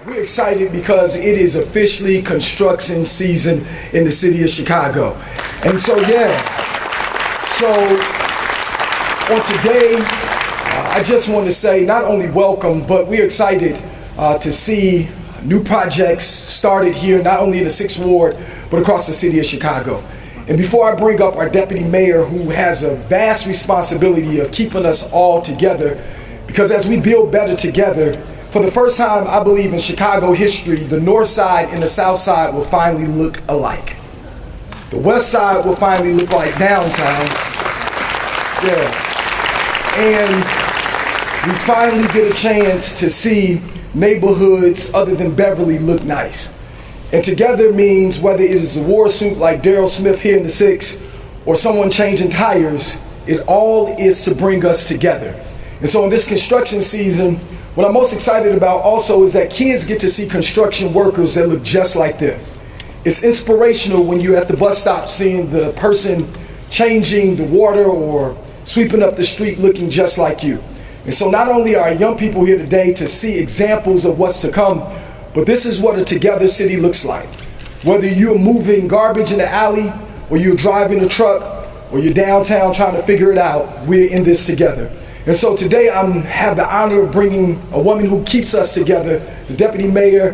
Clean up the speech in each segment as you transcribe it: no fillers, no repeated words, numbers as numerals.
We're excited because it is officially construction season in the city of Chicago. And so on today, I just want to say not only welcome, but we're excited to see new projects started here, not only in the 6th Ward, but across the city of Chicago. And before I bring up our deputy mayor, who has a vast responsibility of keeping us all together, because as we build better together, for the first time, I believe in Chicago history, the north side and the south side will finally look alike. The west side will finally look like downtown. And we finally get a chance to see neighborhoods other than Beverly look nice. And together means whether it is a war suit like Daryl Smith here in the 6, or someone changing tires, it all is to bring us together. And so in this construction season, what I'm most excited about also is that kids get to see construction workers that look just like them. It's inspirational when you're at the bus stop seeing the person changing the water or sweeping up the street looking just like you. And so not only are young people here today to see examples of what's to come, but this is what a together city looks like. Whether you're moving garbage in the alley, or you're driving a truck, or you're downtown trying to figure it out, we're in this together. And so today I have the honor of bringing a woman who keeps us together, the deputy mayor,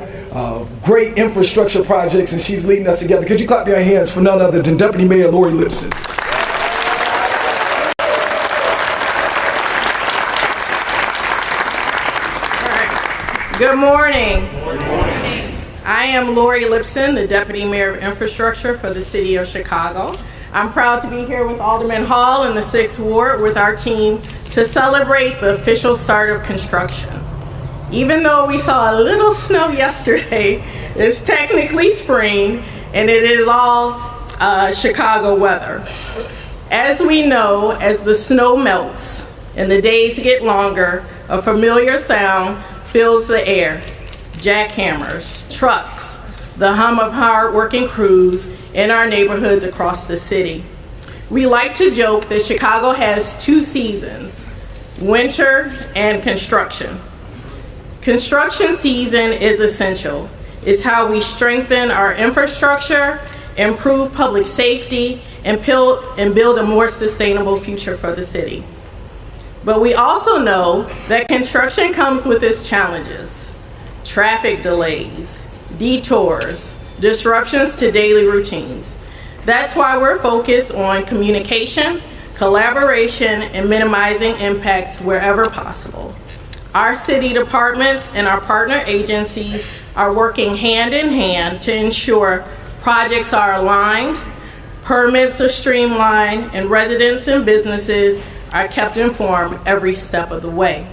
great infrastructure projects, and she's leading us together. Could you clap your hands for none other than Deputy Mayor Lori Lipson. Good morning. Good morning. I am Lori Lipson, the Deputy Mayor of Infrastructure for the City of Chicago. I'm proud to be here with Alderman Hall in the 6th Ward with our team to celebrate the official start of construction. Even though we saw a little snow yesterday, it's technically spring and it is all Chicago weather. As we know, as the snow melts and the days get longer, a familiar sound fills the air. Jackhammers, trucks, the hum of hard-working crews in our neighborhoods across the city. We like to joke that Chicago has 2 seasons, winter and construction. Construction season is essential. It's how we strengthen our infrastructure, improve public safety, and build a more sustainable future for the city. But we also know that construction comes with its challenges: traffic delays, detours, disruptions to daily routines. That's why we're focused on communication, collaboration, and minimizing impacts wherever possible. Our city departments and our partner agencies are working hand in hand to ensure projects are aligned, permits are streamlined, and residents and businesses are kept informed every step of the way.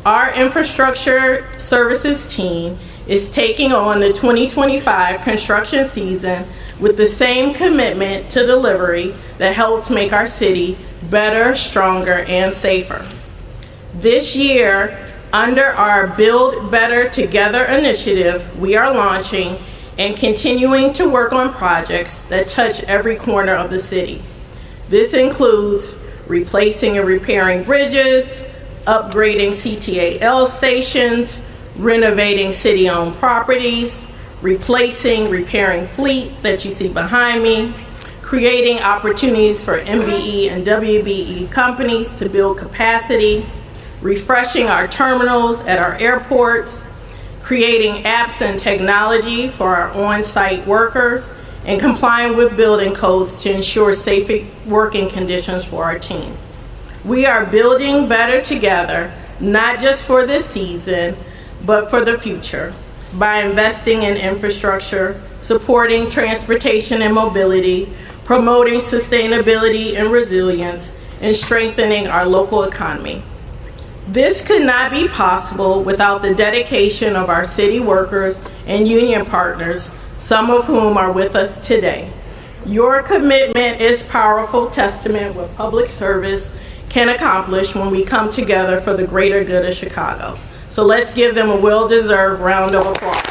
Our infrastructure services team is taking on the 2025 construction season with the same commitment to delivery that helps make our city better, stronger, and safer. This year, under our Build Better Together initiative, we are launching and continuing to work on projects that touch every corner of the city. This includes replacing and repairing bridges, upgrading CTAL stations, renovating city-owned properties, repairing fleet that you see behind me, creating opportunities for MBE and WBE companies to build capacity, refreshing our terminals at our airports, creating apps and technology for our on-site workers, and complying with building codes to ensure safe working conditions for our team. We are building better together, not just for this season, but for the future, by investing in infrastructure, supporting transportation and mobility, promoting sustainability and resilience, and strengthening our local economy. This could not be possible without the dedication of our city workers and union partners, some of whom are with us today. Your commitment is powerful testament what public service can accomplish when we come together for the greater good of Chicago. So let's give them a well-deserved round of applause.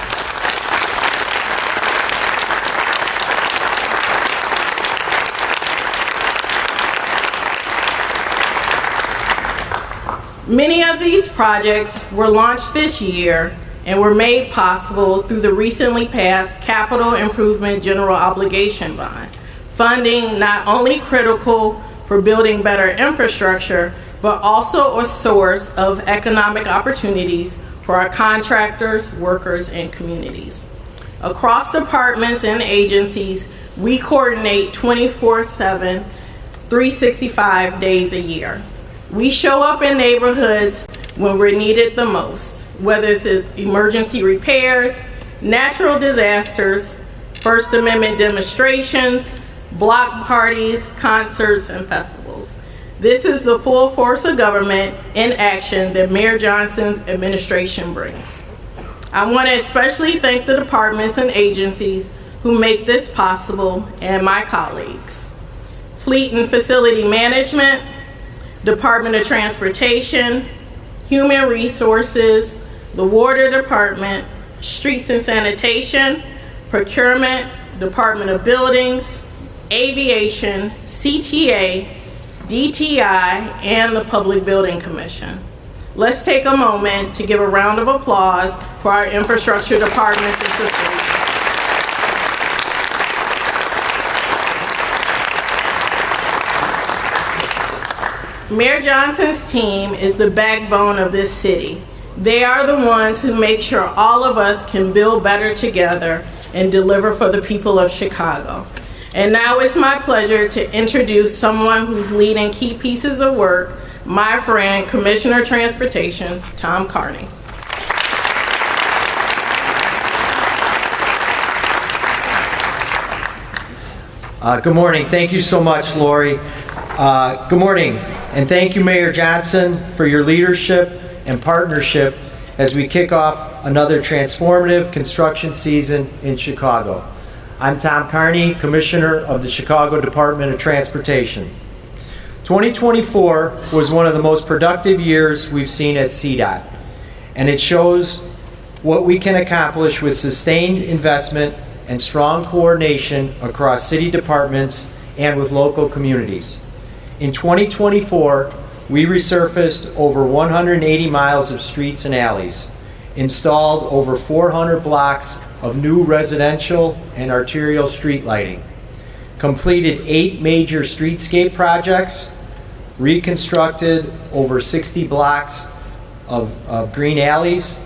Many of these projects were launched this year and were made possible through the recently passed Capital Improvement General Obligation Bond, funding not only critical for building better infrastructure, but also a source of economic opportunities for our contractors, workers, and communities. Across departments and agencies, we coordinate 24/7, 365 days a year. We show up in neighborhoods when we're needed the most, whether it's emergency repairs, natural disasters, First Amendment demonstrations, block parties, concerts, and festivals. This is the full force of government in action that Mayor Johnson's administration brings. I want to especially thank the departments and agencies who make this possible and my colleagues. Fleet and Facility Management, Department of Transportation, Human Resources, the Water Department, Streets and Sanitation, Procurement, Department of Buildings, Aviation, CTA, DTI, and the Public Building Commission. Let's take a moment to give a round of applause for our infrastructure departments and systems. Mayor Johnson's team is the backbone of this city. They are the ones who make sure all of us can build better together and deliver for the people of Chicago. And now it's my pleasure to introduce someone who's leading key pieces of work, my friend, Commissioner of Transportation, Tom Carney. Good morning. Thank you so much, Lori. Good morning, and thank you, Mayor Johnson, for your leadership and partnership as we kick off another transformative construction season in Chicago. I'm Tom Carney, Commissioner of the Chicago Department of Transportation. 2024 was one of the most productive years we've seen at CDOT, and it shows what we can accomplish with sustained investment and strong coordination across city departments and with local communities. In 2024, we resurfaced over 180 miles of streets and alleys, installed over 400 blocks of new residential and arterial street lighting, completed 8 major streetscape projects, reconstructed over 60 blocks of green alleys,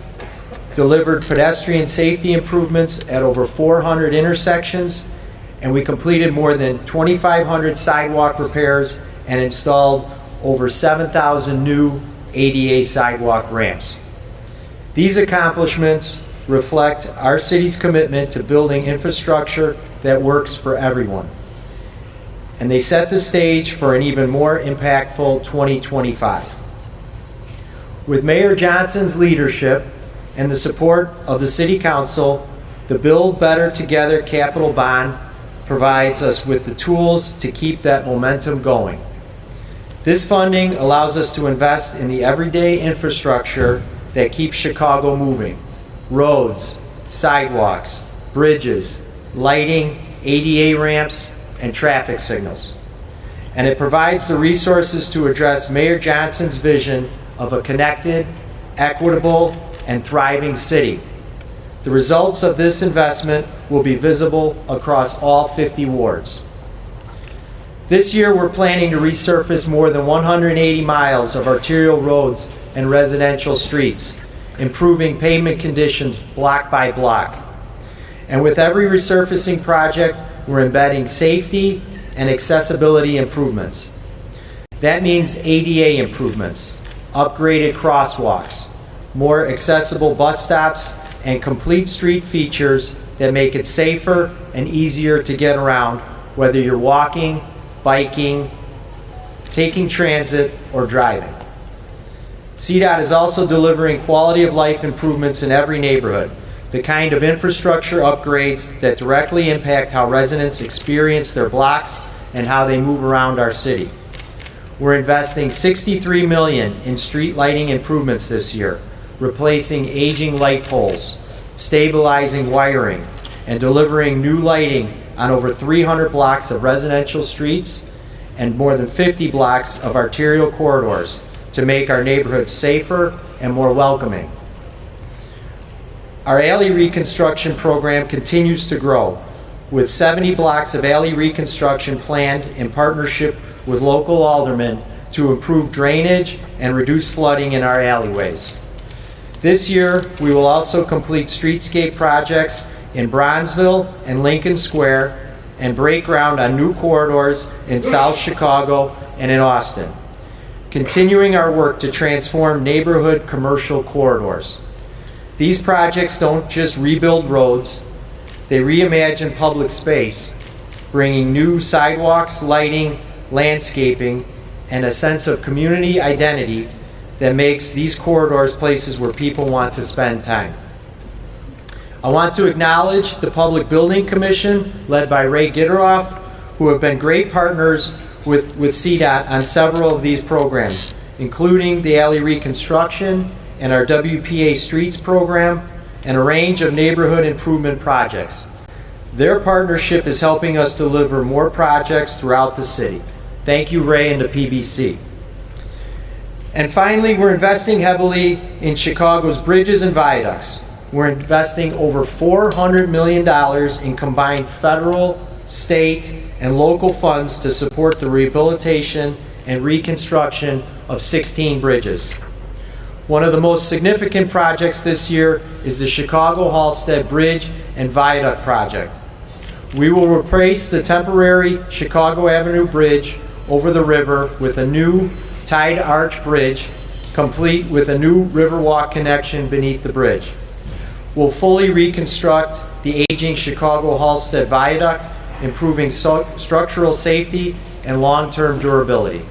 delivered pedestrian safety improvements at over 400 intersections, and we completed more than 2,500 sidewalk repairs and installed over 7,000 new ADA sidewalk ramps. These accomplishments reflect our city's commitment to building infrastructure that works for everyone. And they set the stage for an even more impactful 2025. With Mayor Johnson's leadership and the support of the City Council, the Build Better Together Capital Bond provides us with the tools to keep that momentum going. This funding allows us to invest in the everyday infrastructure that keeps Chicago moving: roads, sidewalks, bridges, lighting, ADA ramps, and traffic signals. And it provides the resources to address Mayor Johnson's vision of a connected, equitable, and thriving city. The results of this investment will be visible across all 50 wards. This year, we're planning to resurface more than 180 miles of arterial roads and residential streets, improving pavement conditions block by block. And with every resurfacing project, we're embedding safety and accessibility improvements. That means ADA improvements, upgraded crosswalks, more accessible bus stops, and complete street features that make it safer and easier to get around, whether you're walking, biking, taking transit, or driving. CDOT is also delivering quality of life improvements in every neighborhood, the kind of infrastructure upgrades that directly impact how residents experience their blocks and how they move around our city. We're investing $63 million in street lighting improvements this year, replacing aging light poles, stabilizing wiring, and delivering new lighting on over 300 blocks of residential streets and more than 50 blocks of arterial corridors to make our neighborhoods safer and more welcoming. Our alley reconstruction program continues to grow, with 70 blocks of alley reconstruction planned in partnership with local aldermen to improve drainage and reduce flooding in our alleyways. This year, we will also complete streetscape projects in Bronzeville and Lincoln Square and break ground on new corridors in South Chicago and in Austin, continuing our work to transform neighborhood commercial corridors. These projects don't just rebuild roads, they reimagine public space, bringing new sidewalks, lighting, landscaping, and a sense of community identity that makes these corridors places where people want to spend time. I want to acknowledge the Public Building Commission, led by Ray Gitteroff, who have been great partners with CDOT on several of these programs, including the alley reconstruction and our WPA Streets program, and a range of neighborhood improvement projects. Their partnership is helping us deliver more projects throughout the city. Thank you, Ray, and the PBC. And finally, we're investing heavily in Chicago's bridges and viaducts. We're investing over $400 million in combined federal, state, and local funds to support the rehabilitation and reconstruction of 16 bridges. One of the most significant projects this year is the Chicago-Halstead Bridge and Viaduct project. We will replace the temporary Chicago Avenue Bridge over the river with a new tide arch bridge, complete with a new Riverwalk connection beneath the bridge. We'll fully reconstruct the aging Chicago-Halstead Viaduct, improving structural safety and long-term durability.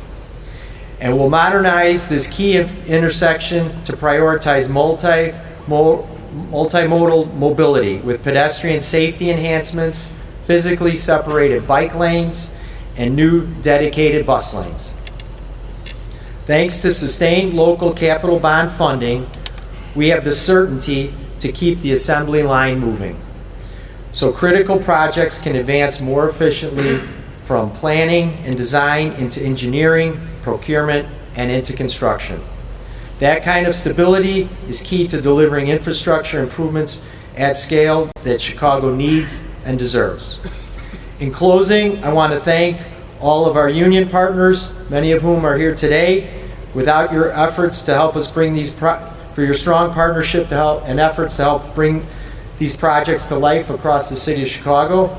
And we'll modernize this key intersection to prioritize multimodal mobility with pedestrian safety enhancements, physically separated bike lanes, and new dedicated bus lanes. Thanks to sustained local capital bond funding, we have the certainty to keep the assembly line moving, so critical projects can advance more efficiently from planning and design into engineering, procurement, and into construction. That kind of stability is key to delivering infrastructure improvements at scale that Chicago needs and deserves. In closing, I want to thank all of our union partners, many of whom are here today. Without your efforts to help us bring these for your strong partnership to help and efforts to help bring these projects to life across the city of Chicago.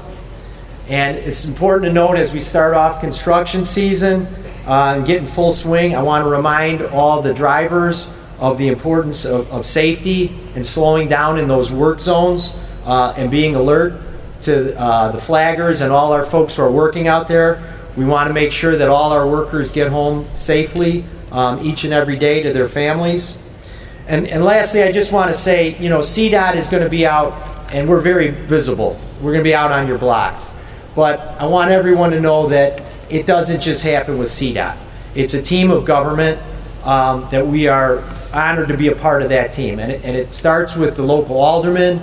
And it's important to note as we start off construction season and get in full swing, I want to remind all the drivers of the importance of safety and slowing down in those work zones and being alert to the flaggers and all our folks who are working out there. We want to make sure that all our workers get home safely each and every day to their families. And lastly, I just want to say, you know, CDOT is going to be out, and we're very visible. We're going to be out on your blocks. But I want everyone to know that it doesn't just happen with CDOT. It's a team of government that we are honored to be a part of that team. And it starts with the local aldermen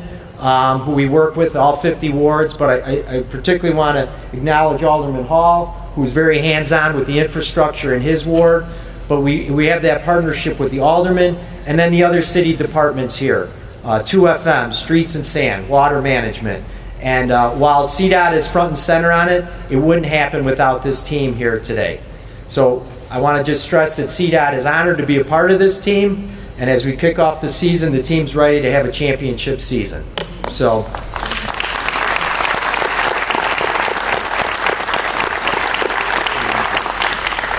who we work with, all 50 wards, but I particularly want to acknowledge Alderman Hall, who's very hands-on with the infrastructure in his ward. But we have that partnership with the aldermen and then the other city departments here. 2FM, Streets and Sand, Water Management. And while CDOT is front and center on it, it wouldn't happen without this team here today. So I want to just stress that CDOT is honored to be a part of this team. And as we kick off the season, the team's ready to have a championship season. So.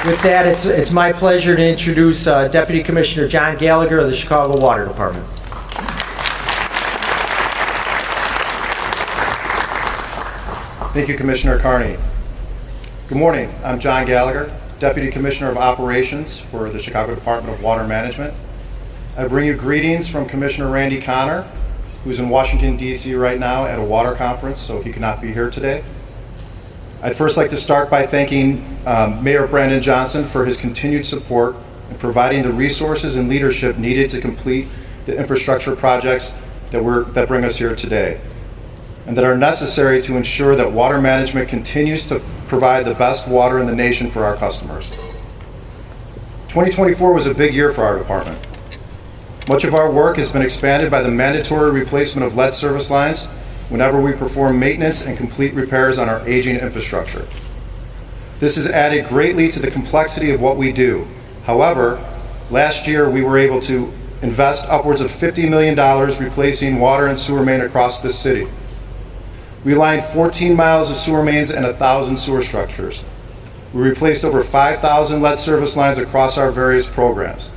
With that, it's my pleasure to introduce Deputy Commissioner John Gallagher of the Chicago Water Department. Thank you, Commissioner Carney. Good morning. I'm John Gallagher, Deputy Commissioner of Operations for the Chicago Department of Water Management. I bring you greetings from Commissioner Randy Connor, who's in Washington, D.C. right now at a water conference, so he cannot be here today. I'd first like to start by thanking Mayor Brandon Johnson for his continued support in providing the resources and leadership needed to complete the infrastructure projects that bring us here today, and that are necessary to ensure that water management continues to provide the best water in the nation for our customers. 2024 was a big year for our department. Much of our work has been expanded by the mandatory replacement of lead service lines whenever we perform maintenance and complete repairs on our aging infrastructure. This has added greatly to the complexity of what we do. However, last year we were able to invest upwards of $50 million replacing water and sewer main across this city. We lined 14 miles of sewer mains and 1,000 sewer structures. We replaced over 5,000 lead service lines across our various programs.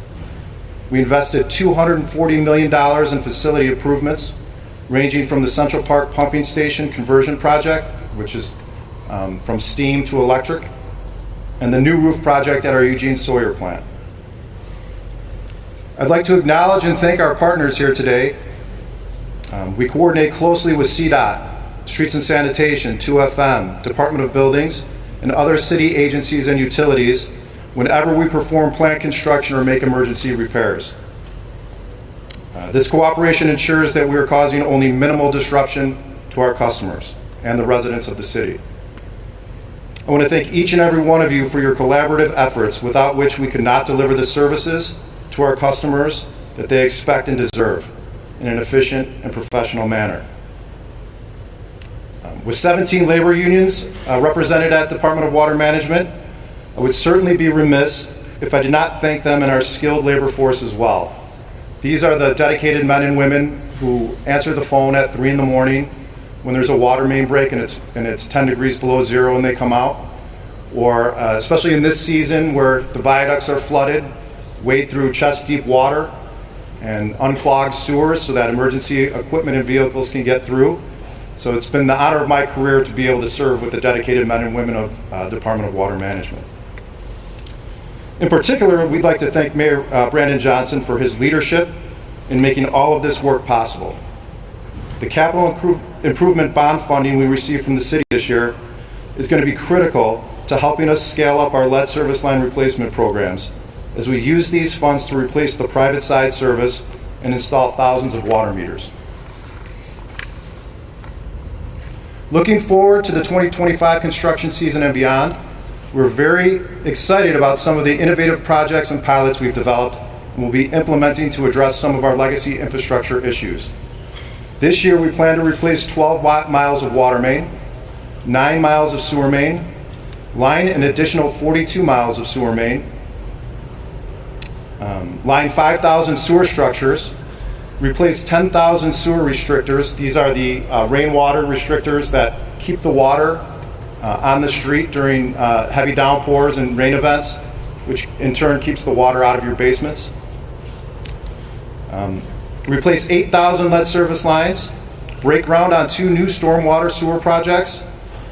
We invested $240 million in facility improvements, ranging from the Central Park Pumping Station conversion project, which is from steam to electric, and the new roof project at our Eugene Sawyer plant. I'd like to acknowledge and thank our partners here today. We coordinate closely with CDOT, Streets and Sanitation, 2FM, Department of Buildings, and other city agencies and utilities whenever we perform plant construction or make emergency repairs. This cooperation ensures that we are causing only minimal disruption to our customers and the residents of the city. I want to thank each and every one of you for your collaborative efforts, without which we could not deliver the services to our customers that they expect and deserve in an efficient and professional manner. With 17 labor unions represented at Department of Water Management, I would certainly be remiss if I did not thank them and our skilled labor force as well. These are the dedicated men and women who answer the phone at 3 in the morning when there's a water main break and it's 10 degrees below zero and they come out, or especially in this season where the viaducts are flooded, wade through chest-deep water and unclog sewers so that emergency equipment and vehicles can get through. So it's been the honor of my career to be able to serve with the dedicated men and women of Department of Water Management. In particular, we'd like to thank Mayor Brandon Johnson for his leadership in making all of this work possible. The capital improvement bond funding we received from the city this year is going to be critical to helping us scale up our lead service line replacement programs as we use these funds to replace the private side service and install thousands of water meters. Looking forward to the 2025 construction season and beyond, we're very excited about some of the innovative projects and pilots we've developed and will be implementing to address some of our legacy infrastructure issues. This year we plan to replace 12 miles of water main, 9 miles of sewer main, line an additional 42 miles of sewer main, line 5,000 sewer structures, replace 10,000 sewer restrictors. These are the rainwater restrictors that keep the water on the street during heavy downpours and rain events, which in turn keeps the water out of your basements. Replace 8,000 lead service lines, break ground on 2 new stormwater sewer projects,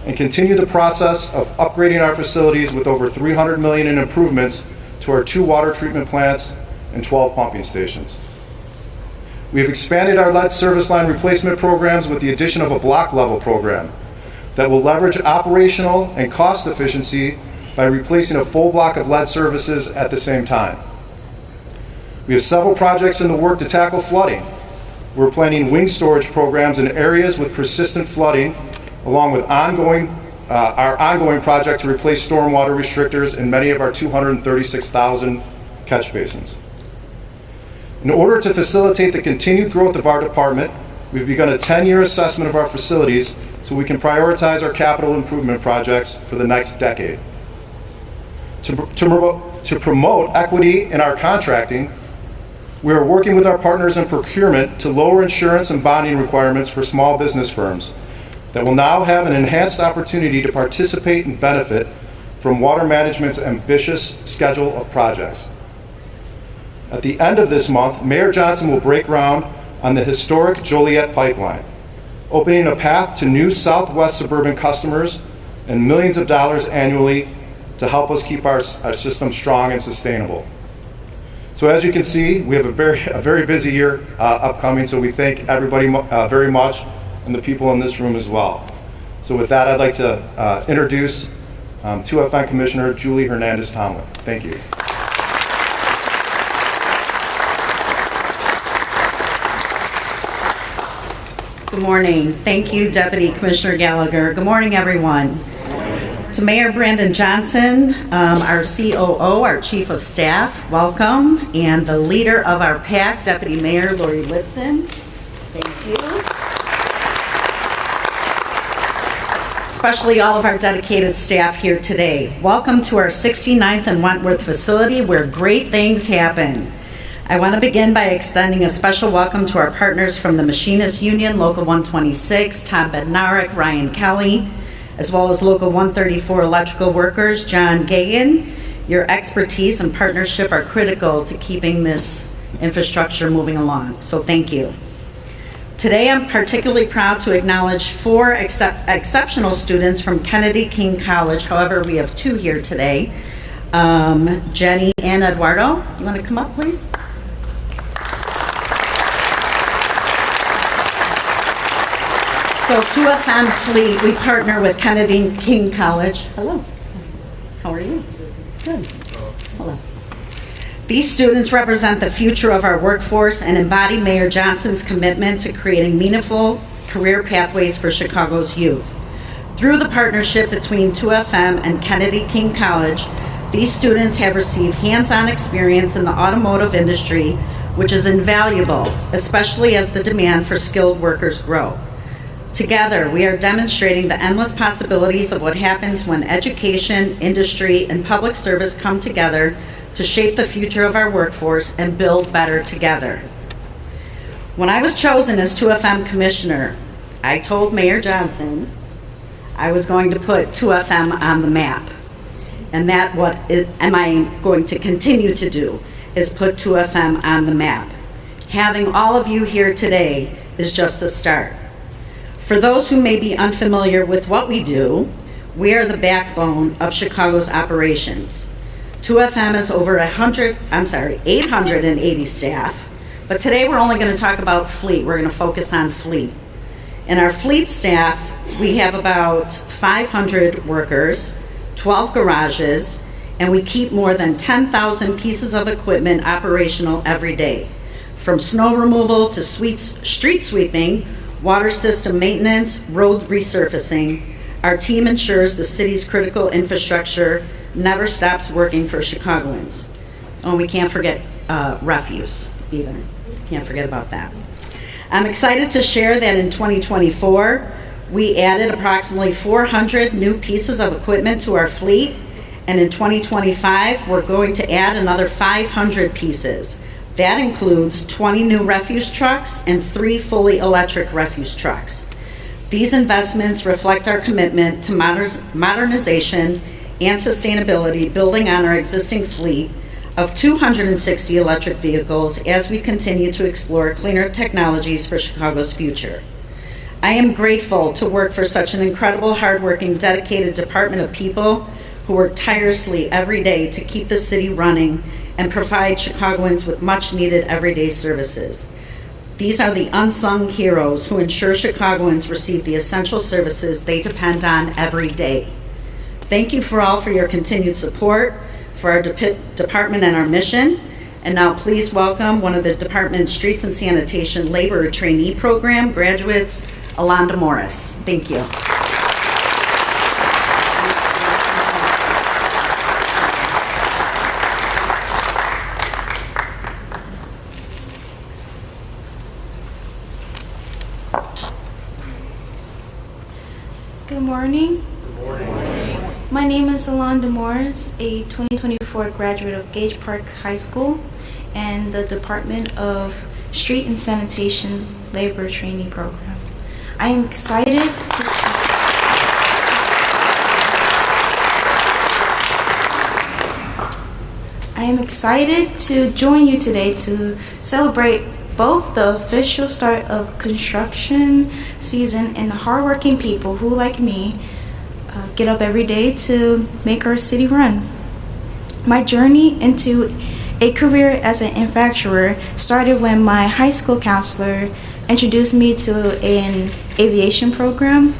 and continue the process of upgrading our facilities with over $300 million in improvements to our 2 water treatment plants and 12 pumping stations. We have expanded our lead service line replacement programs with the addition of a block level program that will leverage operational and cost efficiency by replacing a full block of lead services at the same time. We have several projects in the work to tackle flooding. We're planning wing storage programs in areas with persistent flooding, along with our ongoing project to replace stormwater restrictors in many of our 236,000 catch basins. In order to facilitate the continued growth of our department, we've begun a 10-year assessment of our facilities so we can prioritize our capital improvement projects for the next decade. To promote equity in our contracting, we are working with our partners in procurement to lower insurance and bonding requirements for small business firms that will now have an enhanced opportunity to participate and benefit from Water Management's ambitious schedule of projects. At the end of this month, Mayor Johnson will break ground on the historic Joliet pipeline, opening a path to new Southwest suburban customers and millions of dollars annually to help us keep our system strong and sustainable. So as you can see, we have a very busy year upcoming, so we thank everybody very much and the people in this room as well. So with that, I'd like to introduce 2FN Commissioner Julie Hernandez-Tomlin. Thank you. Good morning. Thank you, Deputy Commissioner Gallagher. Good morning, everyone. To Mayor Brandon Johnson, our COO, our Chief of Staff, welcome, and the leader of our PAC, Deputy Mayor Lori Lipson, thank you. Especially all of our dedicated staff here today. Welcome to our 69th and Wentworth facility where great things happen. I want to begin by extending a special welcome to our partners from the Machinists Union, Local 126, Tom Bednarik, Ryan Kelly, as well as Local 134 electrical workers, John Gagan. Your expertise and partnership are critical to keeping this infrastructure moving along, so thank you. Today, I'm particularly proud to acknowledge 4 exceptional students from Kennedy King College. However, we have 2 here today. Jenny and Eduardo, you want to come up, please? So 2FM Fleet, we partner with Kennedy King College. Hello. How are you? Good. Hello. These students represent the future of our workforce and embody Mayor Johnson's commitment to creating meaningful career pathways for Chicago's youth. Through the partnership between 2FM and Kennedy King College, these students have received hands-on experience in the automotive industry, which is invaluable, especially as the demand for skilled workers grow. Together, we are demonstrating the endless possibilities of what happens when education, industry, and public service come together to shape the future of our workforce and build better together. When I was chosen as 2FM Commissioner, I told Mayor Johnson I was going to put 2FM on the map. And that am I going to continue to do, is put 2FM on the map. Having all of you here today is just the start. For those who may be unfamiliar with what we do, we are the backbone of Chicago's operations. 2FM is over 880 staff, but today we're only going to talk about fleet. We're going to focus on fleet. In our fleet staff, we have about 500 workers, 12 garages, and we keep more than 10,000 pieces of equipment operational every day. From snow removal to street sweeping, water system maintenance, road resurfacing, our team ensures the city's critical infrastructure never stops working for Chicagoans. Oh, we can't forget refuse either. Can't forget about that. I'm excited to share that in 2024, we added approximately 400 new pieces of equipment to our fleet, and in 2025, we're going to add another 500 pieces. That includes 20 new refuse trucks and 3 fully electric refuse trucks. These investments reflect our commitment to modernization and sustainability, building on our existing fleet of 260 electric vehicles as we continue to explore cleaner technologies for Chicago's future. I am grateful to work for such an incredible, hardworking, dedicated department of people who work tirelessly every day to keep the city running and provide Chicagoans with much needed everyday services. These are the unsung heroes who ensure Chicagoans receive the essential services they depend on every day. Thank you for your continued support for our department and our mission. And now please welcome one of the department's Streets and Sanitation Labor Trainee Program graduates, Alonda Morris. Thank you. Good morning. My name is Alonda Morris, a 2024 graduate of Gage Park High School and the Department of Street and Sanitation Labor Trainee Program. I am excited to join you today to celebrate both the official start of construction season and the hardworking people who, like me, get up every day to make our city run. My journey into a career as an manufacturer started when my high school counselor introduced me to an aviation program.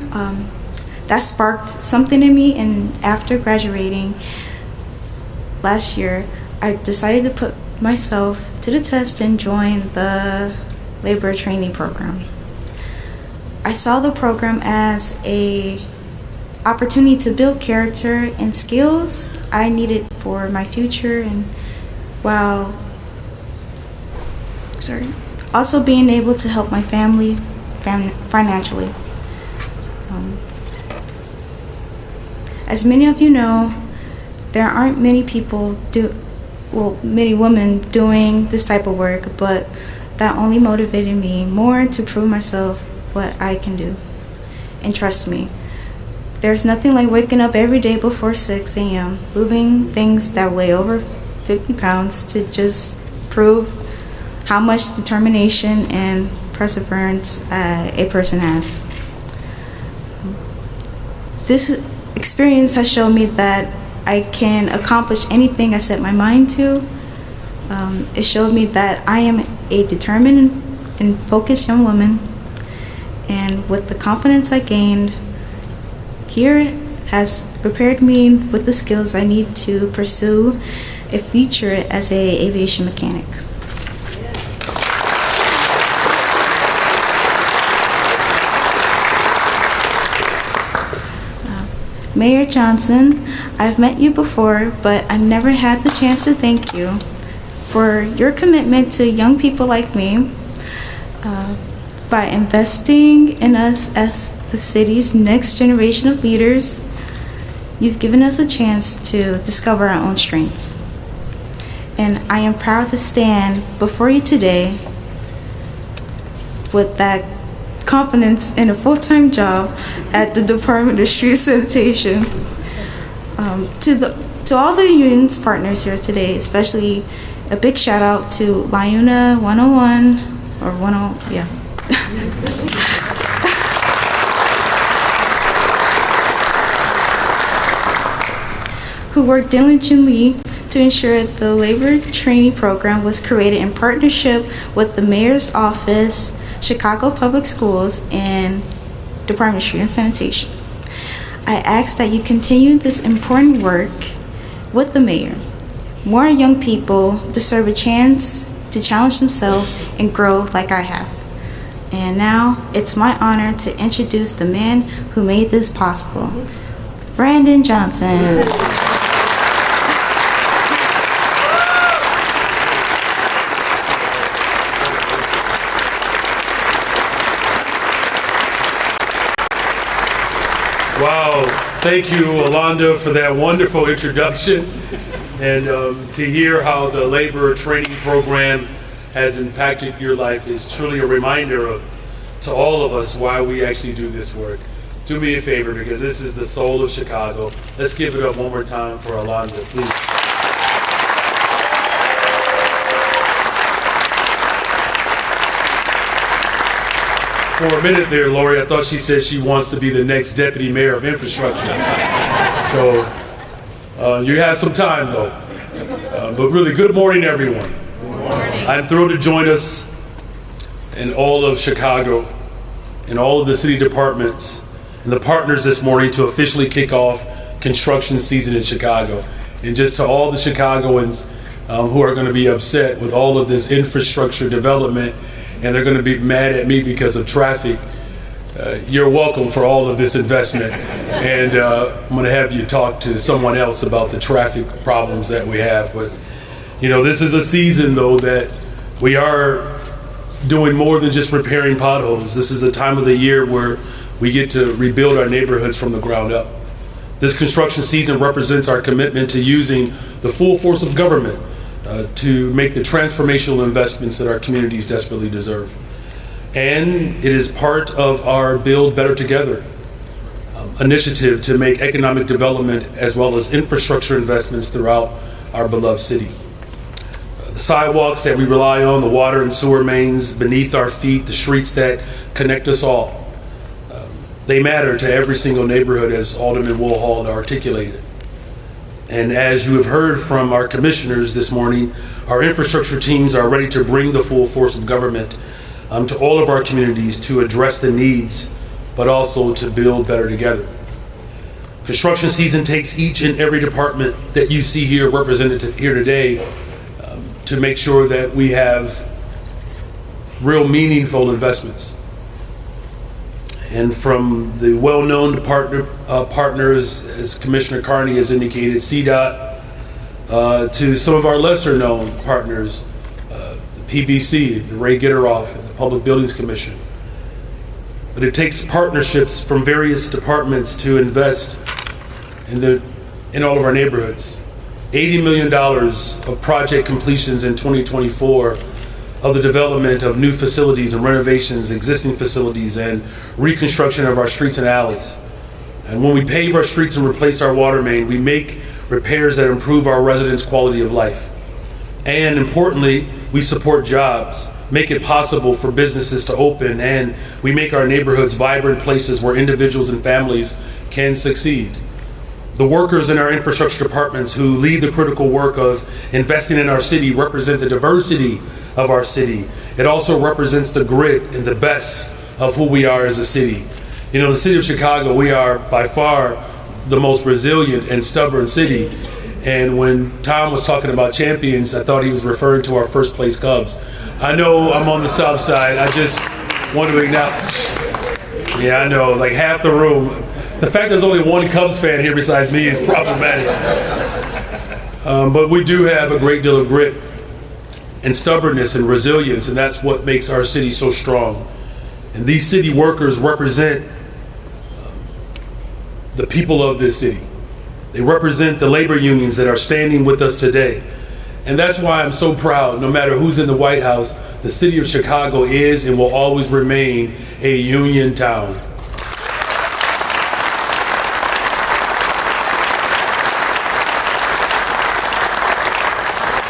That sparked something in me, and after graduating last year, I decided to put myself to the test and join the labor trainee program. I saw the program as an opportunity to build character and skills I needed for my future, and while also being able to help my family financially. As many of you know, there aren't many many women doing this type of work, but that only motivated me more to prove myself what I can do. And trust me, there's nothing like waking up every day before 6 a.m., moving things that weigh over 50 pounds to just prove how much determination and perseverance a person has. This experience has shown me that I can accomplish anything I set my mind to. It showed me that I am a determined and focused young woman, and with the confidence I gained here has prepared me with the skills I need to pursue a future as an aviation mechanic. Mayor Johnson, I've met you before, but I never had the chance to thank you for your commitment to young people like me. By investing in us as the city's next generation of leaders, you've given us a chance to discover our own strengths. And I am proud to stand before you today with that confidence in a full-time job at the Department of Street Sanitation. To all the union's partners here today, especially a big shout out to Liuna 101 or 10, yeah. Who worked diligently to ensure the labor training program was created in partnership with the Mayor's Office, Chicago Public Schools, and Department of Street and Sanitation. I ask that you continue this important work with the Mayor. More young people deserve a chance to challenge themselves and grow like I have. And now it's my honor to introduce the man who made this possible, Brandon Johnson. Wow, thank you, Alonda, for that wonderful introduction, and to hear how the labor training program has impacted your life is truly a reminder to all of us why we actually do this work. Do me a favor, because this is the soul of Chicago. Let's give it up one more time for Alonda, please. For a minute there, Lori, I thought she said she wants to be the next deputy mayor of infrastructure. So you have some time, though. But really, good morning, everyone. Good morning. I'm thrilled to join us in all of Chicago, and all of the city departments and the partners this morning to officially kick off construction season in Chicago. And just to all the Chicagoans who are going to be upset with all of this infrastructure development, and they're going to be mad at me because of traffic, you're welcome for all of this investment. And I'm going to have you talk to someone else about the traffic problems that we have. But, you know, this is a season, though, that we are doing more than just repairing potholes. This is a time of the year where we get to rebuild our neighborhoods from the ground up. This construction season represents our commitment to using the full force of government to make the transformational investments that our communities desperately deserve. And it is part of our Build Better Together initiative to make economic development as well as infrastructure investments throughout our beloved city. The sidewalks that we rely on, the water and sewer mains beneath our feet, the streets that connect us all, they matter to every single neighborhood, as Alderman Woolhall articulated. And as you have heard from our commissioners this morning, our infrastructure teams are ready to bring the full force of government to all of our communities to address the needs, but also to build better together. Construction season takes each and every department that you see here represented here today to make sure that we have real meaningful investments. And from the well-known partners, as Commissioner Carney has indicated, CDOT, to some of our lesser-known partners, the PBC, the Ray Gitteroff, and the Public Buildings Commission. But it takes partnerships from various departments to invest in all of our neighborhoods. $80 million of project completions in 2024 of the development of new facilities and renovations, existing facilities, and reconstruction of our streets and alleys. And when we pave our streets and replace our water main, we make repairs that improve our residents' quality of life. And importantly, we support jobs, make it possible for businesses to open, and we make our neighborhoods vibrant places where individuals and families can succeed. The workers in our infrastructure departments who lead the critical work of investing in our city represent the diversity of our city. It also represents the grit and the best of who we are as a city. You know, the city of Chicago, we are by far the most resilient and stubborn city. And when Tom was talking about champions, I thought he was referring to our first place Cubs. I know I'm on the south side. I just want to acknowledge. Yeah, I know, like half the room. The fact there's only one Cubs fan here besides me is problematic. But we do have a great deal of grit and stubbornness and resilience, and that's what makes our city so strong. And these city workers represent the people of this city. They represent the labor unions that are standing with us today. And that's why I'm so proud, no matter who's in the White House, the city of Chicago is and will always remain a union town.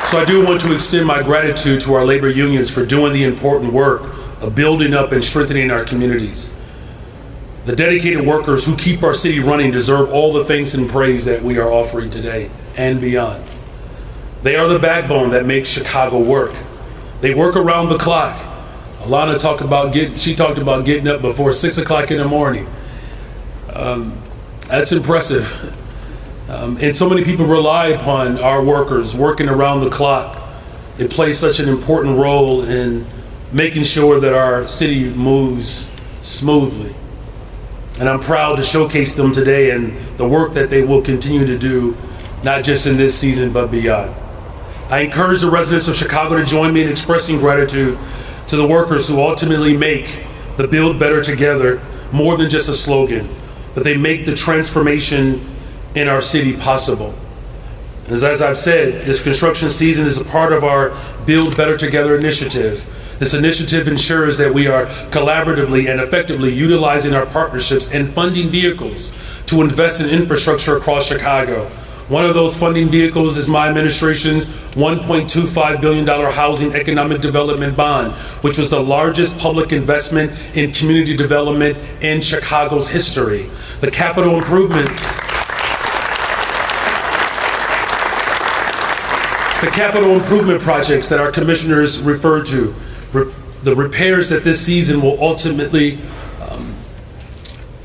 So I do want to extend my gratitude to our labor unions for doing the important work of building up and strengthening our communities. The dedicated workers who keep our city running deserve all the thanks and praise that we are offering today and beyond. They are the backbone that makes Chicago work. They work around the clock. Alana talked about getting up before 6 o'clock in the morning. That's impressive. And so many people rely upon our workers working around the clock. They play such an important role in making sure that our city moves smoothly. And I'm proud to showcase them today and the work that they will continue to do, not just in this season, but beyond. I encourage the residents of Chicago to join me in expressing gratitude to the workers who ultimately make the Build Better Together more than just a slogan, but they make the transformation in our city possible. As I've said, this construction season is a part of our Build Better Together initiative. This initiative ensures that we are collaboratively and effectively utilizing our partnerships and funding vehicles to invest in infrastructure across Chicago. One of those funding vehicles is my administration's $1.25 billion housing economic development bond, which was the largest public investment in community development in Chicago's history. The capital improvement projects that our commissioners referred to, the repairs that this season will ultimately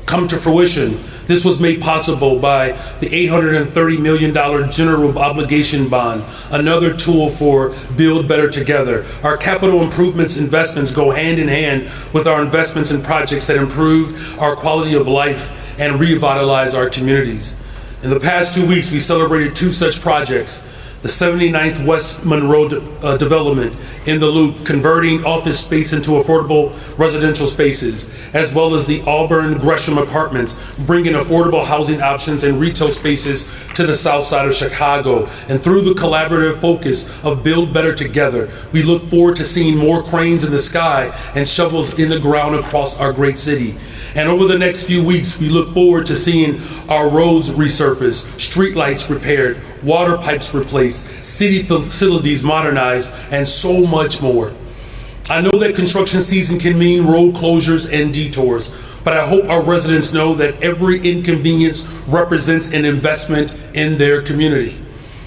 come to fruition. This was made possible by the $830 million general obligation bond, another tool for Build Better Together. Our capital improvements investments go hand in hand with our investments in projects that improve our quality of life and revitalize our communities. In the past 2 weeks, we celebrated two such projects. The 79th West Monroe development in the Loop, converting office space into affordable residential spaces, as well as the Auburn Gresham Apartments, bringing affordable housing options and retail spaces to the south side of Chicago. And through the collaborative focus of Build Better Together, we look forward to seeing more cranes in the sky and shovels in the ground across our great city. And over the next few weeks, we look forward to seeing our roads resurfaced, streetlights repaired, water pipes replaced, city facilities modernized, and so much more. I know that construction season can mean road closures and detours, but I hope our residents know that every inconvenience represents an investment in their community.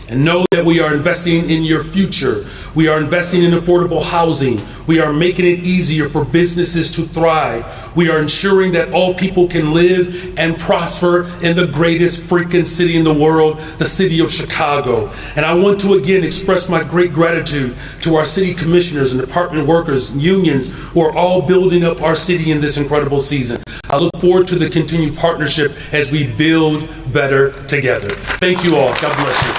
And know that we are investing in your future. We are investing in affordable housing. We are making it easier for businesses to thrive. We are ensuring that all people can live and prosper in the greatest freaking city in the world, the city of Chicago. And I want to again express my great gratitude to our city commissioners and department workers and unions who are all building up our city in this incredible season. I look forward to the continued partnership as we build better together. Thank you all. God bless you.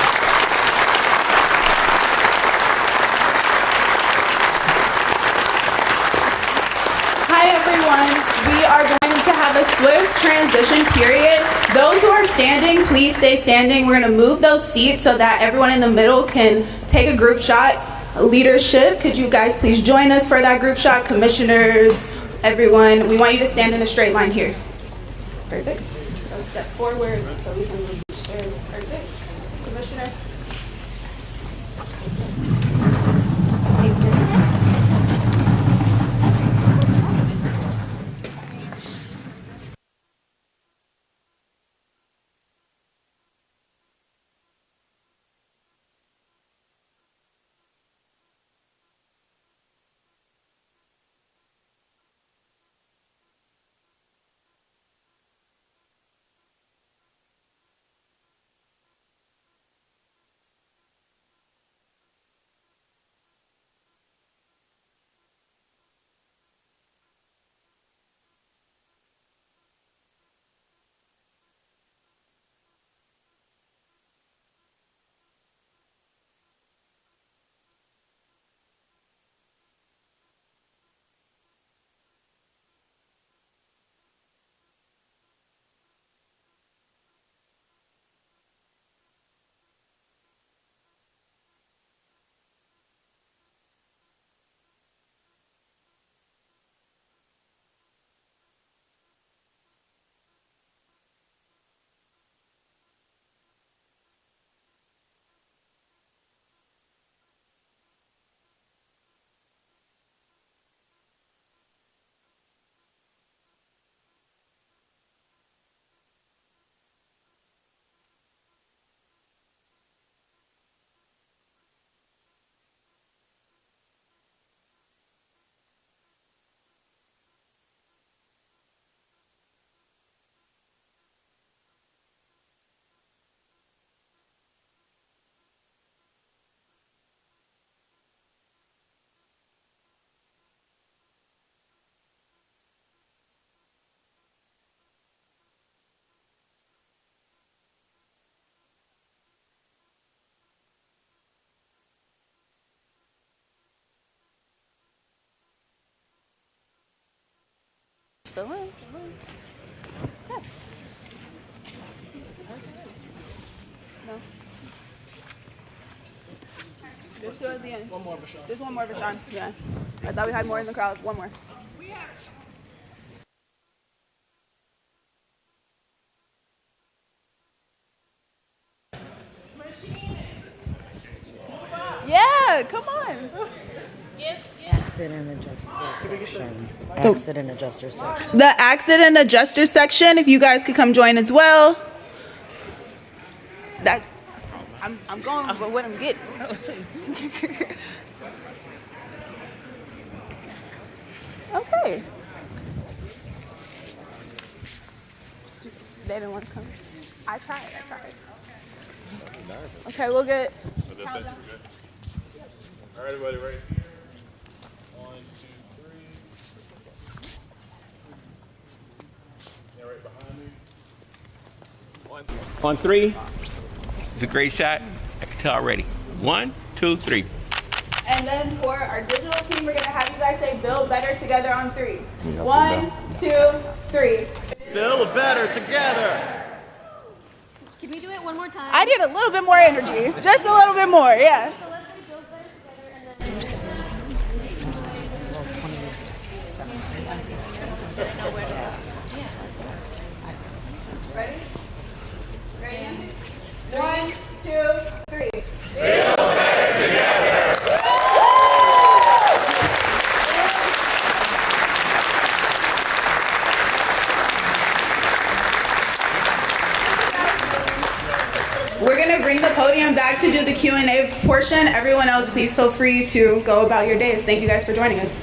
We are going to have a swift transition period. Those who are standing, please stay standing. We're going to move those seats so that everyone in the middle can take a group shot. Leadership, could you guys please join us for that group shot? Commissioners, everyone, we want you to stand in a straight line here. Perfect. So step forward so we can move the chairs. Perfect. Commissioner. Thank you. Fill in. Yeah. No. Just go at the end. One more, Vashon. Just one more, Vashon. Yeah. I thought we had more in the crowd. One more. Yeah, come on. Accident adjuster section. Accident adjuster section. The accident adjuster section, if you guys could come join as well. That I'm going for what I'm getting. Okay. They didn't want to come. I tried. Okay, we'll get. All right, everybody, right here. 1, 2, 3. Yeah, right behind me. On 3. It's a great shot. I can tell already. 1, 2, 3. And then for our digital team, we're going to have you guys say build better together on 3. 1, 2, 3. Build better together. Can we do it one more time? I need a little bit more energy. Just a little bit more, yeah. So let's say build better together and then... Ready? Ready? 1, 2, 3. Build better together. We're going to bring the podium podium back to do the Q&A portion. Everyone else, please feel free to go about your days. Thank you guys for joining us.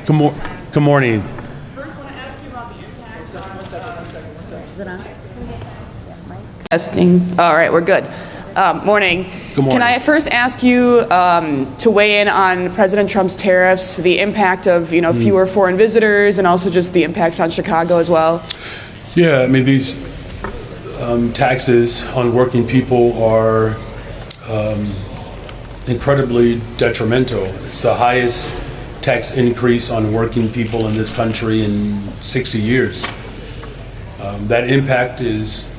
Good morning. First, I want to ask you about the impacts. One second. Is it on? Testing. All right, we're good. Morning. Good morning. Can I first ask you to weigh in on President Trump's tariffs, the impact of fewer foreign visitors, and also just the impacts on Chicago as well? Yeah, I mean, these taxes on working people are incredibly detrimental. It's the highest tax increase on working people in this country in 60 years. That impact is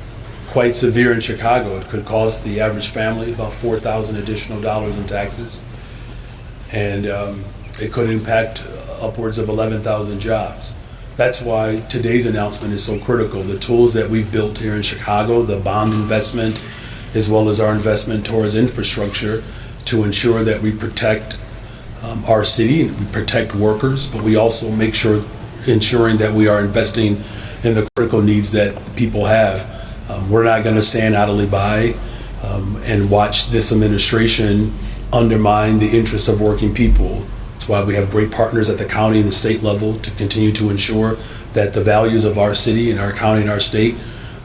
quite severe in Chicago. It could cost the average family about $4,000 additional dollars in taxes, and it could impact upwards of 11,000 jobs. That's why today's announcement is so critical. The tools that we've built here in Chicago, the bond investment, as well as our investment towards infrastructure to ensure that we protect our city and we protect workers, but we also make sure ensuring that we are investing in the critical needs that people have. We're not going to stand idly by and watch this administration undermine the interests of working people. That's why we have great partners at the county and the state level to continue to ensure that the values of our city and our county and our state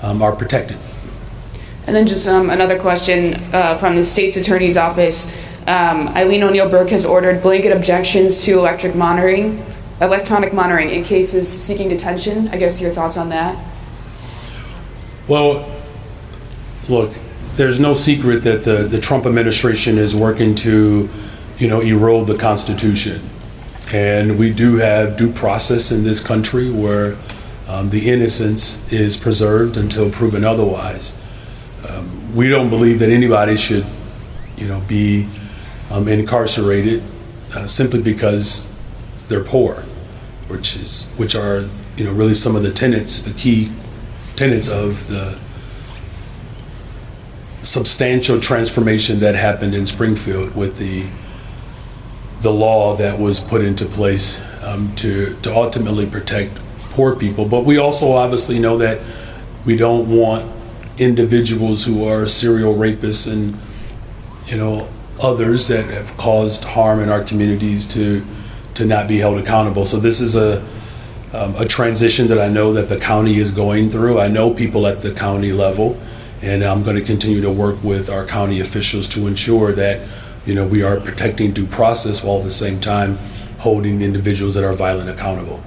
are protected. And then just another question from the state's attorney's office. Eileen O'Neill Burke has ordered blanket objections to electronic monitoring in cases seeking detention. I guess your thoughts on that? Well, look, there's no secret that the Trump administration is working to, erode the Constitution. And we do have due process in this country where the innocence is preserved until proven otherwise. We don't believe that anybody should, be incarcerated simply because they're poor, which are, really some of the tenets, the key tenets of the substantial transformation that happened in Springfield with the law that was put into place to ultimately protect poor people. But we also obviously know that we don't want individuals who are serial rapists and others that have caused harm in our communities to not be held accountable. So this is a transition that I know that the county is going through. I know people at the county level, and I'm going to continue to work with our county officials to ensure that we are protecting due process while at the same time holding individuals that are violent accountable.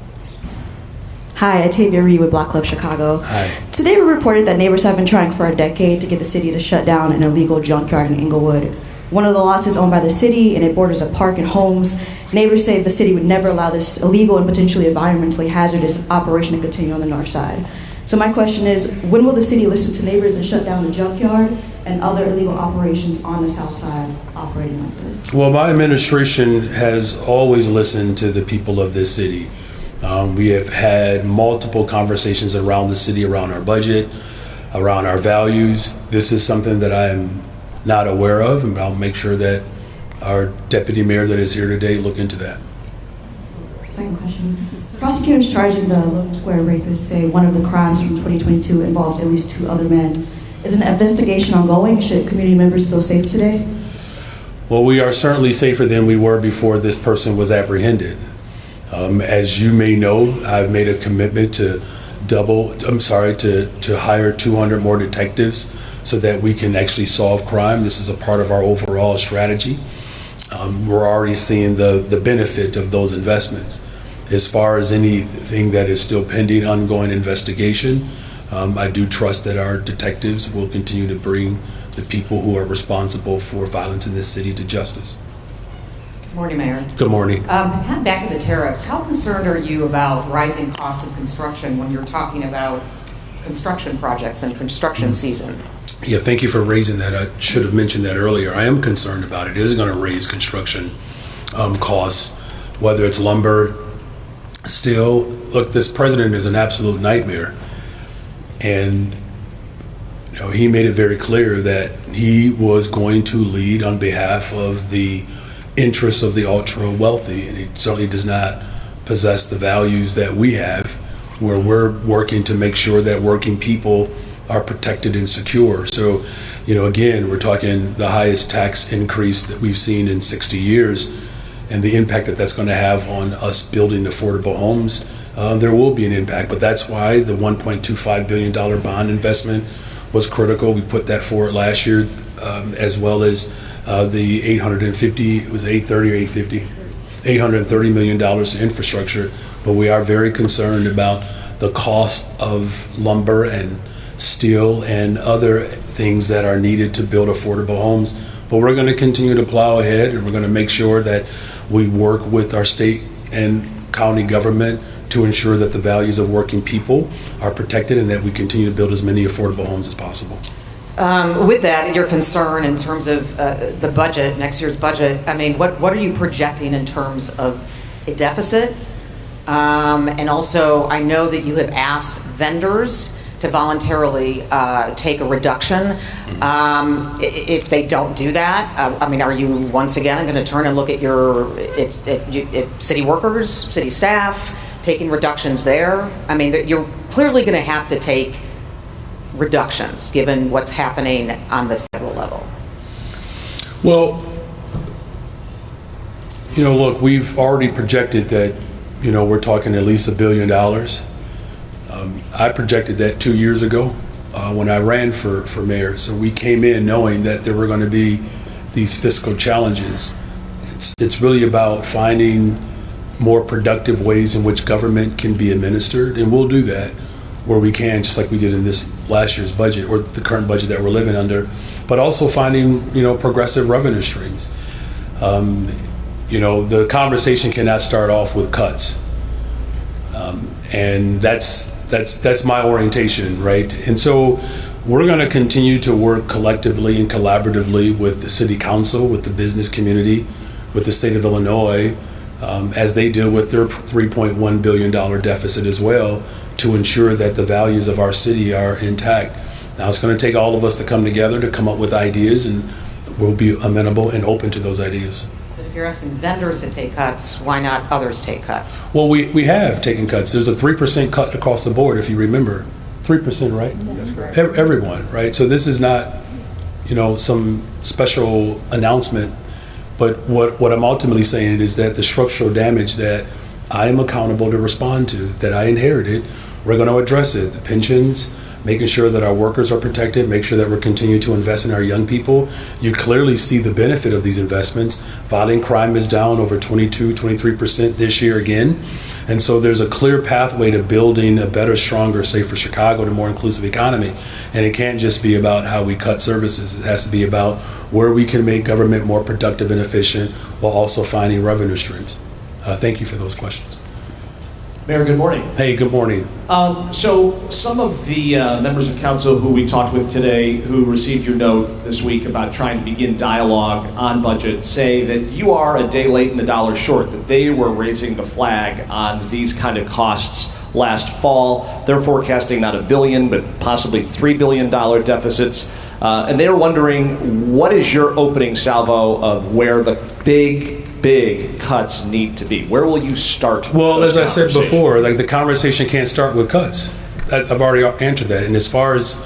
Hi, Atavia Reed with Block Club Chicago. Hi. Today we reported that neighbors have been trying for a decade to get the city to shut down an illegal junkyard in Inglewood. One of the lots is owned by the city and it borders a park and homes. Neighbors say the city would never allow this illegal and potentially environmentally hazardous operation to continue on the north side. So my question is, when will the city listen to neighbors and shut down the junkyard and other illegal operations on the south side operating like this? Well, my administration has always listened to the people of this city. We have had multiple conversations around the city, around our budget, around our values. This is something that I am not aware of, and I'll make sure that our deputy mayor that is here today look into that. Second question. Prosecutors charging the Logan Square rapists say one of the crimes from 2022 involves at least 2 other men. Is an investigation ongoing? Should community members feel safe today? Well, we are certainly safer than we were before this person was apprehended. As you may know, I've made a commitment to hire 200 more detectives so that we can actually solve crime. This is a part of our overall strategy. We're already seeing the benefit of those investments. As far as anything that is still pending ongoing investigation, I do trust that our detectives will continue to bring the people who are responsible for violence in this city to justice. Good morning, Mayor. Good morning. Kind of back to the tariffs. How concerned are you about rising costs of construction when you're talking about construction projects and construction season? Yeah, thank you for raising that. I should have mentioned that earlier. I am concerned about it. It is going to raise construction costs, whether it's lumber, steel. Look, this president is an absolute nightmare. And he made it very clear that he was going to lead on behalf of the interests of the ultra wealthy, and he certainly does not possess the values that we have, where we're working to make sure that working people are protected and secure. So, again, we're talking the highest tax increase that we've seen in 60 years, and the impact that that's going to have on us building affordable homes. There will be an impact, but that's why the $1.25 billion bond investment was critical. We put that forward last year, as well as the $830 million in infrastructure. But we are very concerned about the cost of lumber and steel and other things that are needed to build affordable homes. But we're going to continue to plow ahead, and we're going to make sure that we work with our state and county government to ensure that the values of working people are protected and that we continue to build as many affordable homes as possible. With that, your concern in terms of the budget, next year's budget, I mean, what are you projecting in terms of a deficit? And also, I know that you have asked vendors to voluntarily take a reduction. If they don't do that, I mean, are you once again going to turn and look at your city workers, city staff, taking reductions there? I mean, you're clearly going to have to take reductions given what's happening on the federal level. Well, look, we've already projected that, we're talking at least $1 billion. I projected that 2 years ago when I ran for mayor. So we came in knowing that there were going to be these fiscal challenges. It's really about finding more productive ways in which government can be administered, and we'll do that where we can, just like we did in this last year's budget or the current budget that we're living under, but also finding, progressive revenue streams. The conversation cannot start off with cuts. And that's my orientation, right? And so we're going to continue to work collectively and collaboratively with the city council, with the business community, with the state of Illinois, as they deal with their $3.1 billion deficit as well, to ensure that the values of our city are intact. Now, it's going to take all of us to come together to come up with ideas, and we'll be amenable and open to those ideas. But if you're asking vendors to take cuts, why not others take cuts? Well, we have taken cuts. There's a 3% cut across the board, if you remember. 3%, right? That's correct. Everyone, right? So this is not, some special announcement. But what I'm ultimately saying is that the structural damage that I am accountable to respond to, that I inherited, we're going to address it. The pensions, making sure that our workers are protected, make sure that we're continuing to invest in our young people. You clearly see the benefit of these investments. Violent crime is down over 23% this year again. And so there's a clear pathway to building a better, stronger, safer Chicago, and a more inclusive economy. And it can't just be about how we cut services. It has to be about where we can make government more productive and efficient while also finding revenue streams. Thank you for those questions. Mayor, good morning. Hey, good morning. So some of the members of council who we talked with today who received your note this week about trying to begin dialogue on budget say that you are a day late and a dollar short, that they were raising the flag on these kind of costs last fall. They're forecasting not $1 billion, but possibly $3 billion deficits. And they're wondering, what is your opening salvo of where the big cuts need to be? Where will you start? Well, as I said before, the conversation can't start with cuts. I've already answered that. And as far as,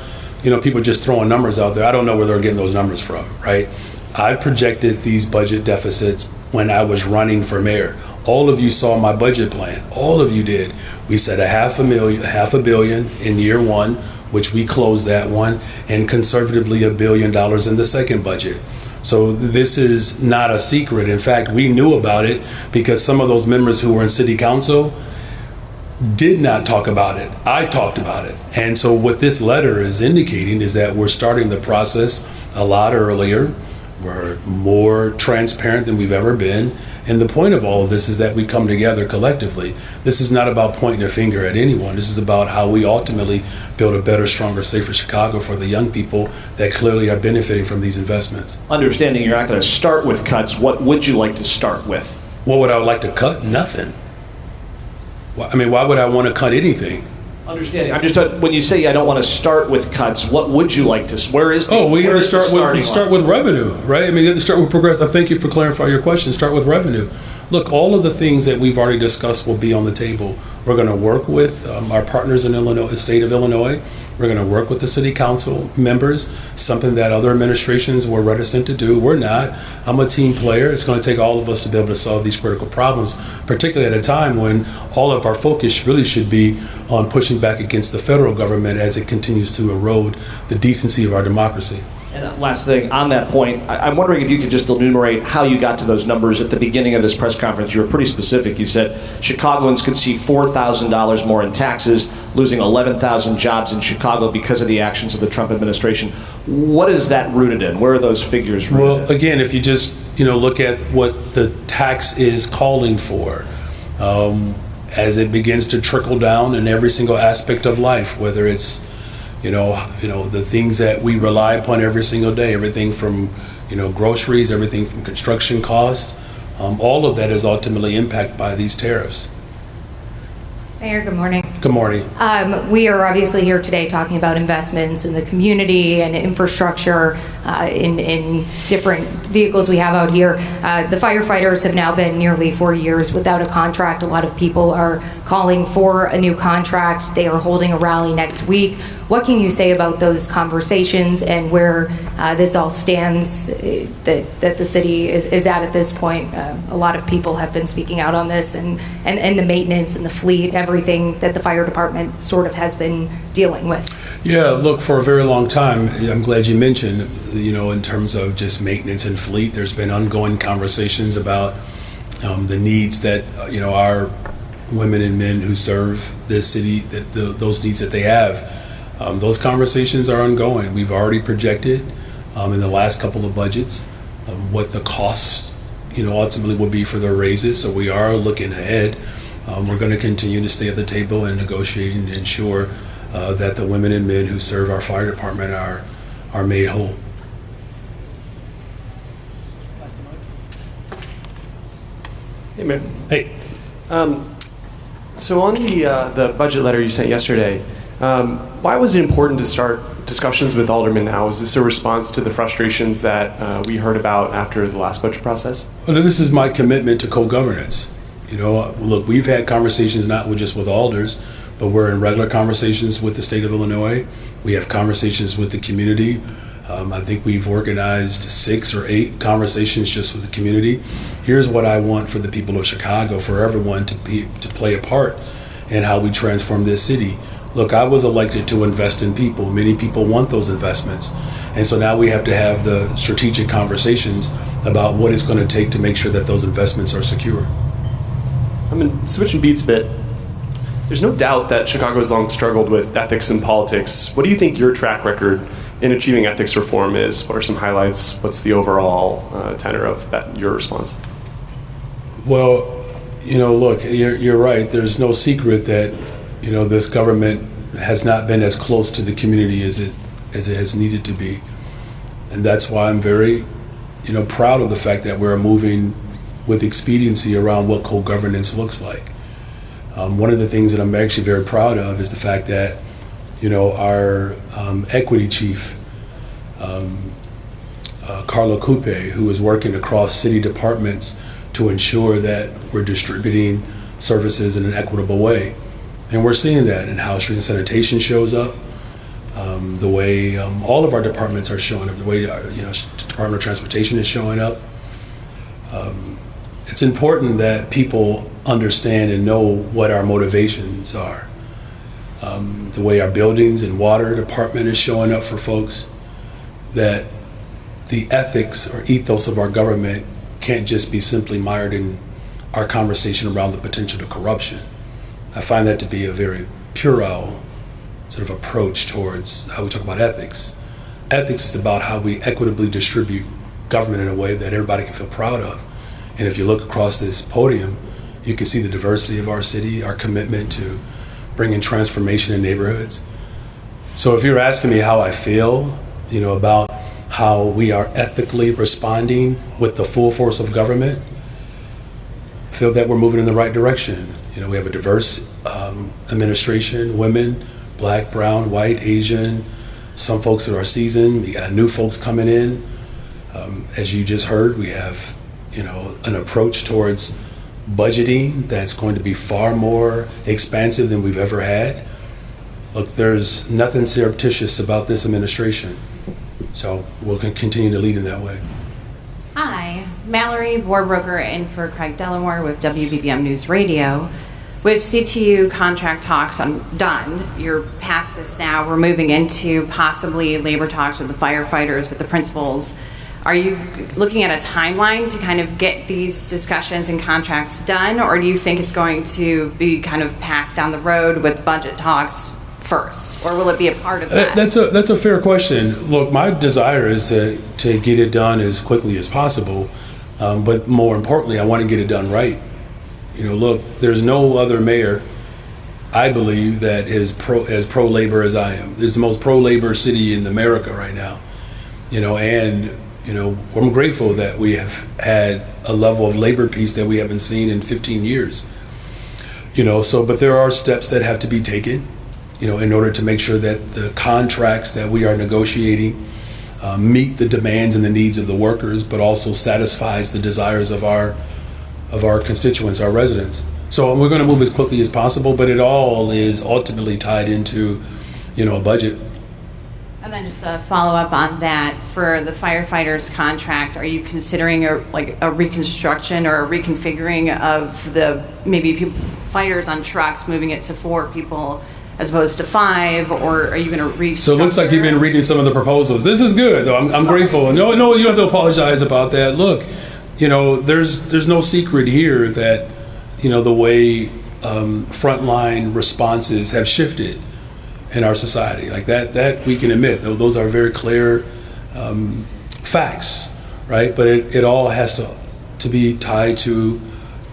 people just throwing numbers out there, I don't know where they're getting those numbers from, right? I projected these budget deficits when I was running for mayor. All of you saw my budget plan. All of you did. We said $500 million in year one, which we closed that one, and conservatively $1 billion in the second budget. So this is not a secret. In fact, we knew about it because some of those members who were in city council did not talk about it. I talked about it. And so what this letter is indicating is that we're starting the process a lot earlier. We're more transparent than we've ever been. And the point of all of this is that we come together collectively. This is not about pointing a finger at anyone. This is about how we ultimately build a better, stronger, safer Chicago for the young people that clearly are benefiting from these investments. Understanding you're not going to start with cuts, what would you like to start with? What would I like to cut? Nothing. I mean, why would I want to cut anything? Understanding. I'm just when you say I don't want to start with cuts, what would you like to? Where is the? We have to start with revenue, right? I mean, you have to start with progressive. Thank you for clarifying your question. Start with revenue. Look, all of the things that we've already discussed will be on the table. We're going to work with our partners in Illinois, the state of Illinois. We're going to work with the city council members, something that other administrations were reticent to do. We're not. I'm a team player. It's going to take all of us to be able to solve these critical problems, particularly at a time when all of our focus really should be on pushing back against the federal government as it continues to erode the decency of our democracy. And last thing, on that point, I'm wondering if you could just enumerate how you got to those numbers at the beginning of this press conference. You were pretty specific. You said Chicagoans could see $4,000 more in taxes, losing 11,000 jobs in Chicago because of the actions of the Trump administration. What is that rooted in? Where are those figures rooted in? Well, again, if you just look at what the tax is calling for, as it begins to trickle down in every single aspect of life, whether it's the things that we rely upon every single day, everything from groceries, everything from construction costs, all of that is ultimately impacted by these tariffs. Mayor, good morning. Good morning. We are obviously here today talking about investments in the community and infrastructure in different vehicles we have out here. The firefighters have now been nearly 4 years without a contract. A lot of people are calling for a new contract. They are holding a rally next week. What can you say about those conversations and where this all stands that the city is at this point? A lot of people have been speaking out on this and the maintenance and the fleet, everything that the fire department sort of has been dealing with. Yeah, look, for a very long time, I'm glad you mentioned, in terms of just maintenance and fleet, there's been ongoing conversations about the needs that, our women and men who serve this city, those needs that they have. Those conversations are ongoing. We've already projected in the last couple of budgets what the costs, ultimately will be for their raises. So we are looking ahead. We're going to continue to stay at the table and negotiate and ensure that the women and men who serve our fire department are made whole. Hey, Mayor. Hey. So on the budget letter you sent yesterday, why was it important to start discussions with aldermen now? Is this a response to the frustrations that we heard about after the last budget process? Well, this is my commitment to co-governance. Look, we've had conversations not just with alders, but we're in regular conversations with the state of Illinois. We have conversations with the community. I think we've organized 6 or 8 conversations just with the community. Here's what I want for the people of Chicago, for everyone to play a part in how we transform this city. Look, I was elected to invest in people. Many people want those investments. And so now we have to have the strategic conversations about what it's going to take to make sure that those investments are secure. Switching beats a bit, there's no doubt that Chicago has long struggled with ethics in politics. What do you think your track record in achieving ethics reform is? What are some highlights? What's the overall tenor of your response? Well, look, you're right. There's no secret that, this government has not been as close to the community as it has needed to be. And that's why I'm very, proud of the fact that we're moving with expediency around what co-governance looks like. One of the things that I'm actually very proud of is the fact that, our equity chief, Carla Coupe, who is working across city departments to ensure that we're distributing services in an equitable way. And we're seeing that in how street and sanitation shows up, the way all of our departments are showing up, the way our Department of Transportation is showing up. It's important that people understand and know what our motivations are. The way our buildings and water department is showing up for folks, that the ethics or ethos of our government can't just be simply mired in our conversation around the potential to corruption. I find that to be a very puerile sort of approach towards how we talk about ethics. Ethics is about how we equitably distribute government in a way that everybody can feel proud of. And if you look across this podium, you can see the diversity of our city, our commitment to bringing transformation in neighborhoods. So if you're asking me how I feel, about how we are ethically responding with the full force of government, I feel that we're moving in the right direction. We have a diverse administration, women, black, brown, white, Asian, some folks that are seasoned. We got new folks coming in. As you just heard, we have, an approach towards budgeting that's going to be far more expansive than we've ever had. Look, there's nothing surreptitious about this administration. So we'll continue to lead in that way. Hi, Mallory, board broker in for Craig Dellamore with WBBM News Radio. With CTU contract talks done, you're past this now. We're moving into possibly labor talks with the firefighters, with the principals. Are you looking at a timeline to kind of get these discussions and contracts done, or do you think it's going to be kind of passed down the road with budget talks first, or will it be a part of that? That's a fair question. Look, my desire is to get it done as quickly as possible, but more importantly, I want to get it done right. look, there's no other mayor, I believe, that is pro-labor as I am. This is the most pro-labor city in America right now, and I'm grateful that we have had a level of labor peace that we haven't seen in 15 years. But there are steps that have to be taken, in order to make sure that the contracts that we are negotiating meet the demands and the needs of the workers, but also satisfies the desires of our constituents, our residents. So we're going to move as quickly as possible, but it all is ultimately tied into, a budget. And then just a follow up on that, for the firefighters contract, are you considering a reconstruction or a reconfiguring of the fighters on trucks, moving it to 4 people as opposed to 5, or are you going to So it looks like you've been reading some of the proposals. This is good, though. I'm grateful. No, you don't have to apologize about that. Look, there's no secret here that, the way frontline responses have shifted in our society. Like that we can admit. Those are very clear facts, right? But it all has to be tied to,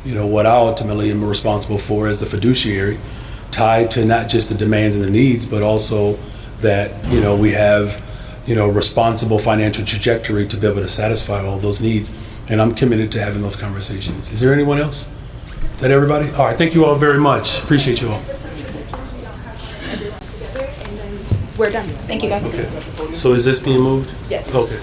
what I ultimately am responsible for as the fiduciary, tied to not just the demands and the needs, but also that, we have, responsible financial trajectory to be able to satisfy all those needs. And I'm committed to having those conversations. Is there anyone else? Is that everybody? All right, thank you all very much. Appreciate you all. We're done. Thank you, guys. Okay. So is this being moved? Yes. Okay.